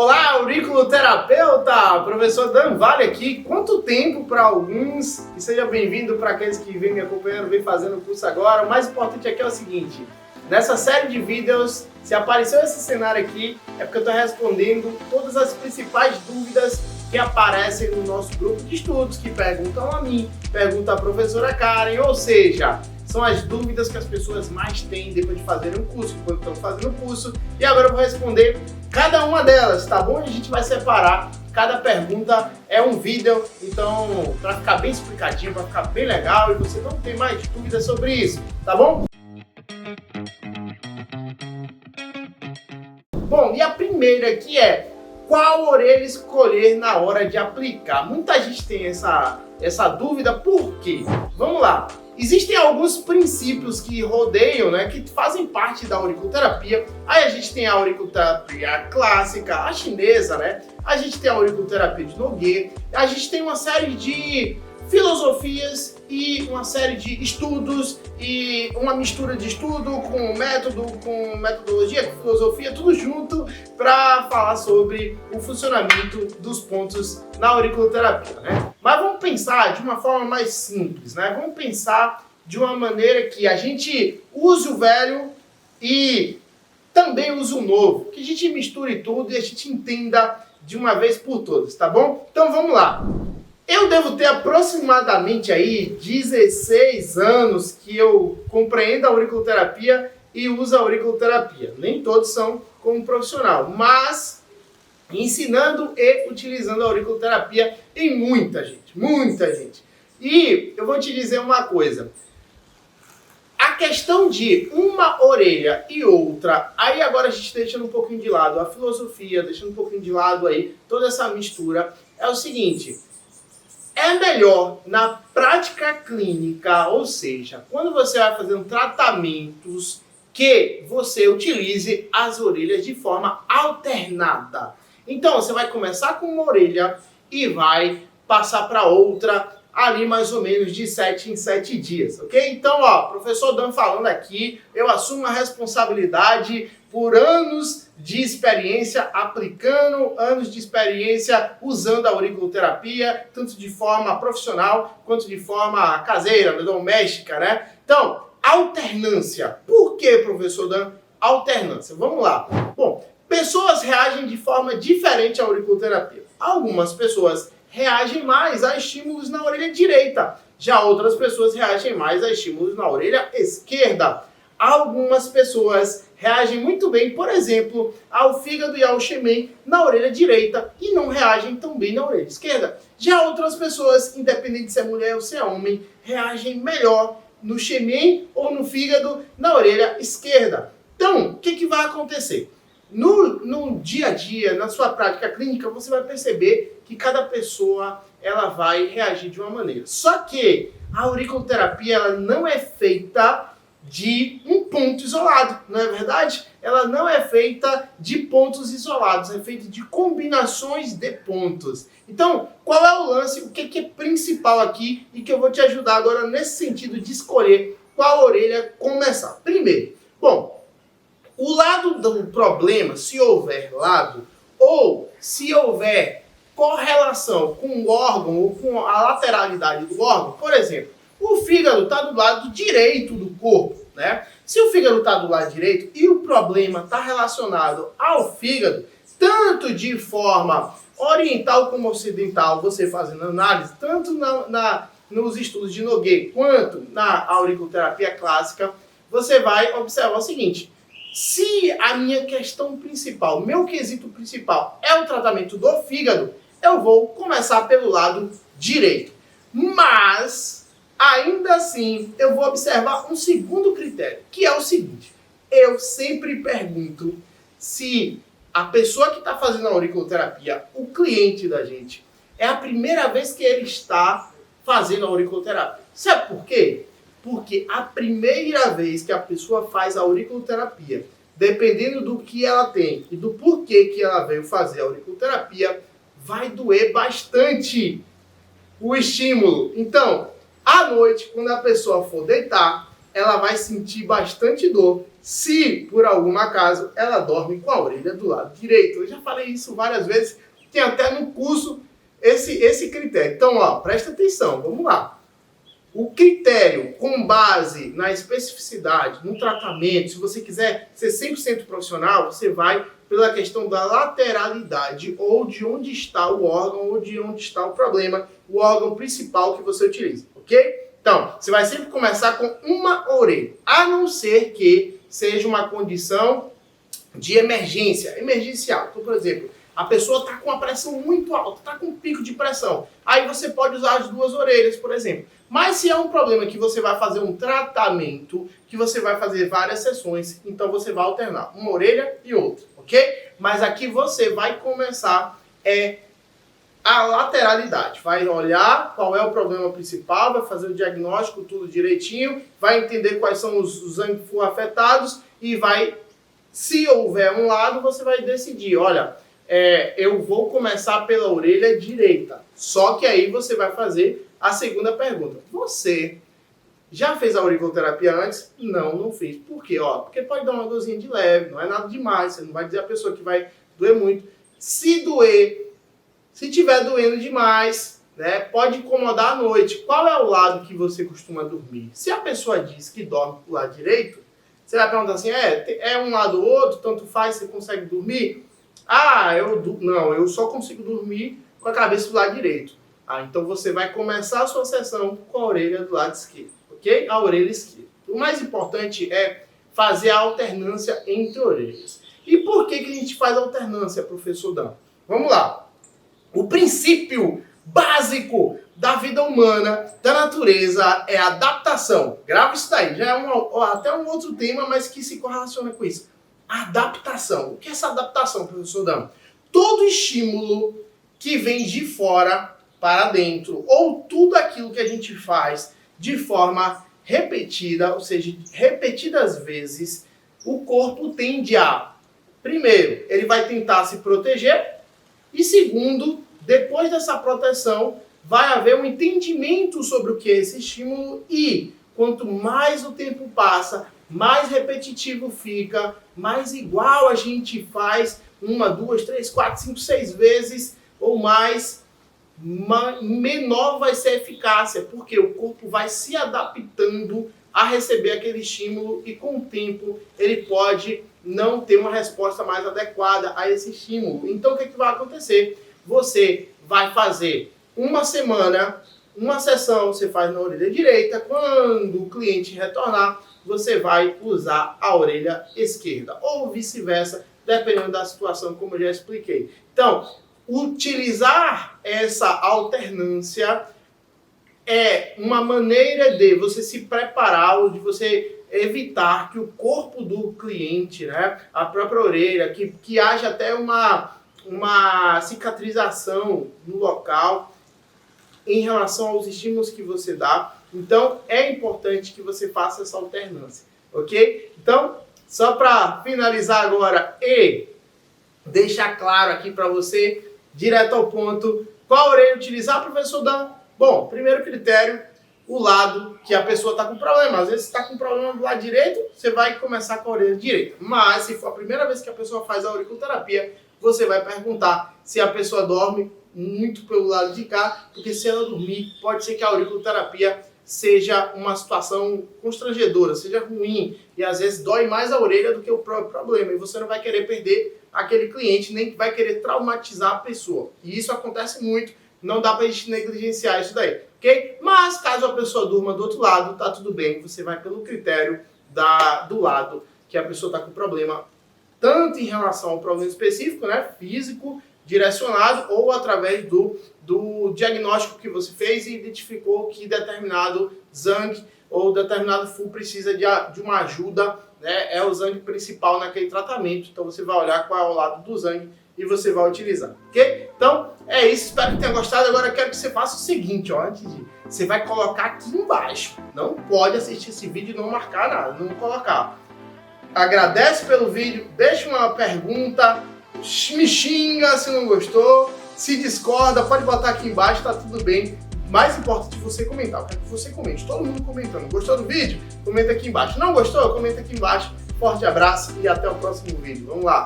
Olá, auriculoterapeuta! Professor Dan Vale aqui. Quanto tempo para alguns? E seja bem-vindo para aqueles que vêm me acompanhando, vêm fazendo o curso agora. O mais importante aqui é o seguinte: nessa série de vídeos, se apareceu esse cenário aqui, é porque eu estou respondendo todas as principais dúvidas que aparecem no nosso grupo de estudos, que perguntam a mim, perguntam à professora Karen, ou seja, são as dúvidas que as pessoas mais têm depois de fazerem um curso, quando estão fazendo o curso, e agora eu vou responder cada uma delas, tá bom? A gente vai separar, cada pergunta é um vídeo, então para ficar bem explicadinho, para ficar bem legal e você não ter mais dúvidas sobre isso, tá bom? Bom, e a primeira aqui é: qual orelha escolher na hora de aplicar? Muita gente tem essa dúvida, por quê? Vamos lá. Existem alguns princípios que rodeiam, né, que fazem parte da auriculoterapia. Aí a gente tem a auriculoterapia clássica, a chinesa, né? A gente tem a auriculoterapia de Nogueira. A gente tem uma série de filosofias e uma série de estudos e uma mistura de estudo com método, com metodologia, com filosofia, tudo junto para falar sobre o funcionamento dos pontos na auriculoterapia, né? Mas vamos pensar de uma forma mais simples, né? Vamos pensar de uma maneira que a gente use o velho e também use o novo, que a gente misture tudo e a gente entenda de uma vez por todas, tá bom? Então vamos lá. Eu devo ter aproximadamente aí 16 anos que eu compreendo a auriculoterapia e uso a auriculoterapia. Nem todos são como profissional, mas ensinando e utilizando a auriculoterapia em muita gente, muita gente. E eu vou te dizer uma coisa. A questão de uma orelha e outra, aí agora a gente deixando um pouquinho de lado a filosofia, deixando um pouquinho de lado aí toda essa mistura, é o seguinte: é melhor na prática clínica, ou seja, quando você vai fazendo tratamentos, que você utilize as orelhas de forma alternada. Então, você vai começar com uma orelha e vai passar para outra ali mais ou menos de 7 em 7 dias, ok? Então, ó, professor Dan falando aqui, eu assumo a responsabilidade por anos de experiência aplicando, anos de experiência usando a auriculoterapia, tanto de forma profissional quanto de forma caseira, doméstica, né? Então, alternância. Por que, professor Dan? Alternância. Vamos lá. Bom, pessoas reagem de forma diferente à auriculoterapia. Algumas pessoas reagem mais a estímulos na orelha direita. Já outras pessoas reagem mais a estímulos na orelha esquerda. Algumas pessoas reagem muito bem, por exemplo, ao fígado e ao xemém na orelha direita e não reagem tão bem na orelha esquerda. Já outras pessoas, independente se é mulher ou se é homem, reagem melhor no xemém ou no fígado na orelha esquerda. Então, o que vai acontecer? No dia a dia, na sua prática clínica, você vai perceber que cada pessoa ela vai reagir de uma maneira. Só que a auriculoterapia ela não é feita de um ponto isolado, não é verdade? Ela não é feita de pontos isolados, é feita de combinações de pontos. Então, qual é o lance, o que é principal aqui e que eu vou te ajudar agora nesse sentido de escolher qual orelha começar? Primeiro, bom, o lado do problema, se houver lado, ou se houver correlação com o órgão ou com a lateralidade do órgão, por exemplo, o fígado está do lado direito do corpo, né? Se o fígado está do lado direito e o problema está relacionado ao fígado, tanto de forma oriental como ocidental, você fazendo análise, tanto nos estudos de Nogueira quanto na auriculoterapia clássica, você vai observar o seguinte: se a minha questão principal, meu quesito principal é o tratamento do fígado, eu vou começar pelo lado direito. Mas, ainda assim, eu vou observar um segundo critério, que é o seguinte: eu sempre pergunto se a pessoa que está fazendo a auriculoterapia, o cliente da gente, é a primeira vez que ele está fazendo a auriculoterapia. Sabe por quê? Porque a primeira vez que a pessoa faz a auriculoterapia, dependendo do que ela tem e do porquê que ela veio fazer a auriculoterapia, vai doer bastante o estímulo. Então, à noite, quando a pessoa for deitar, ela vai sentir bastante dor se, por algum acaso, ela dorme com a orelha do lado direito. Eu já falei isso várias vezes, tem até no curso esse critério. Então, ó, presta atenção, vamos lá. O critério com base na especificidade, no tratamento, se você quiser ser 100% profissional, você vai pela questão da lateralidade, ou de onde está o órgão, ou de onde está o problema, o órgão principal que você utiliza, ok? Então, você vai sempre começar com uma orelha, a não ser que seja uma condição de emergência, emergencial. Então, por exemplo, a pessoa está com a pressão muito alta, está com um pico de pressão. Aí você pode usar as duas orelhas, por exemplo. Mas se é um problema que você vai fazer um tratamento, que você vai fazer várias sessões, então você vai alternar uma orelha e outra, ok? Mas aqui você vai começar a lateralidade. Vai olhar qual é o problema principal, vai fazer o diagnóstico, tudo direitinho, vai entender quais são os ângulos afetados e vai, se houver um lado, você vai decidir, olha, eu vou começar pela orelha direita. Só que aí você vai fazer a segunda pergunta. Você já fez a auriculoterapia antes? Não, não fiz. Por quê? Porque pode dar uma dorzinha de leve, não é nada demais. Você não vai dizer a pessoa que vai doer muito. Se doer, se tiver doendo demais, né, pode incomodar à noite. Qual é o lado que você costuma dormir? Se a pessoa diz que dorme pro lado direito, você vai perguntar assim, é um lado ou outro, tanto faz, você consegue dormir? Não, eu só consigo dormir com a cabeça do lado direito. Então você vai começar a sua sessão com a orelha do lado esquerdo, ok? A orelha esquerda. O mais importante é fazer a alternância entre orelhas. E por que a gente faz alternância, professor Dan? Vamos lá. O princípio básico da vida humana, da natureza, é a adaptação. Grava isso daí. Já é até um outro tema, mas que se correlaciona com isso. Adaptação. O que é essa adaptação, professor Dan? Todo estímulo que vem de fora para dentro, ou tudo aquilo que a gente faz de forma repetida, ou seja, repetidas vezes, o corpo tende a, primeiro, ele vai tentar se proteger, e segundo, depois dessa proteção, vai haver um entendimento sobre o que é esse estímulo, e quanto mais o tempo passa, mais repetitivo fica, mais igual a gente faz 1, 2, 3, 4, 5, 6 vezes ou mais, menor vai ser a eficácia, porque o corpo vai se adaptando a receber aquele estímulo e com o tempo ele pode não ter uma resposta mais adequada a esse estímulo. Então o que vai acontecer? Você vai fazer uma semana, uma sessão você faz na orelha direita, quando o cliente retornar, você vai usar a orelha esquerda, ou vice-versa, dependendo da situação, como eu já expliquei. Então, utilizar essa alternância é uma maneira de você se preparar, ou de você evitar que o corpo do cliente, né, a própria orelha, que haja até uma cicatrização no local em relação aos estímulos que você dá. Então, é importante que você faça essa alternância, ok? Então, só para finalizar agora e deixar claro aqui para você, direto ao ponto, qual orelha utilizar, professor Dan? Bom, primeiro critério, o lado que a pessoa está com problema. Às vezes está com problema do lado direito, você vai começar com a orelha direita. Mas, se for a primeira vez que a pessoa faz a auriculoterapia, você vai perguntar se a pessoa dorme muito pelo lado de cá, porque se ela dormir, pode ser que a auriculoterapia seja uma situação constrangedora, seja ruim, e às vezes dói mais a orelha do que o próprio problema, e você não vai querer perder aquele cliente, nem vai querer traumatizar a pessoa. E isso acontece muito, não dá pra gente negligenciar isso daí, ok? Mas caso a pessoa durma do outro lado, tá tudo bem, você vai pelo critério do lado que a pessoa tá com problema, tanto em relação ao problema específico, né, físico, direcionado, ou através do diagnóstico que você fez e identificou que determinado Zang ou determinado FU precisa de uma ajuda, né, é o Zang principal naquele tratamento. Então você vai olhar qual é o lado do Zang e você vai utilizar, ok? Então é isso, espero que tenha gostado. Agora eu quero que você faça o seguinte, ó, antes de... Você vai colocar aqui embaixo, não pode assistir esse vídeo e não marcar nada, não colocar. Agradece pelo vídeo, deixa uma pergunta, me xinga se não gostou, se discorda, pode botar aqui embaixo, tá tudo bem. mais importante você comentar. Eu quero que você comente, todo mundo comentando. Gostou do vídeo? Comenta aqui embaixo. Não gostou? Comenta aqui embaixo. Forte abraço e até o próximo vídeo. Vamos lá!